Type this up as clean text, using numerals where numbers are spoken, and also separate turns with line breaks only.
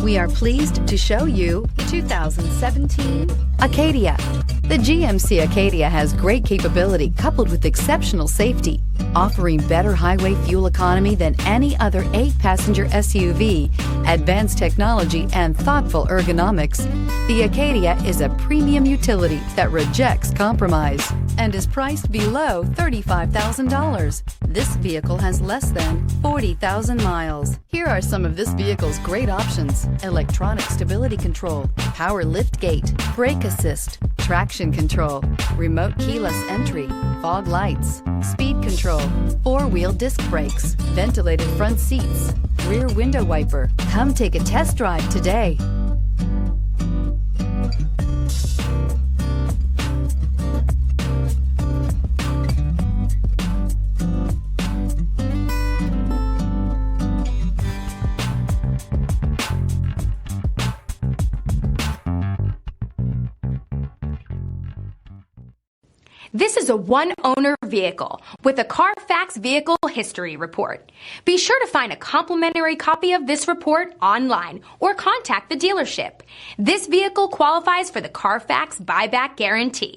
We are pleased to show you the 2017 Acadia. The GMC Acadia has great capability coupled with exceptional safety, offering better highway fuel economy than any other 8-passenger SUV, advanced technology, and thoughtful ergonomics. The Acadia is a premium utility that rejects compromise and is priced below $35,000. This vehicle has less than 40,000 miles. Here are some of this vehicle's great options: electronic stability control, power lift gate, brake assist, traction control, remote keyless entry, fog lights, speed control, 4-wheel disc brakes, ventilated front seats, rear window wiper. Come take a test drive today.
This is a one-owner vehicle with a Carfax Vehicle History Report. Be sure to find a complimentary copy of this report online or contact the dealership. This vehicle qualifies for the Carfax Buyback Guarantee.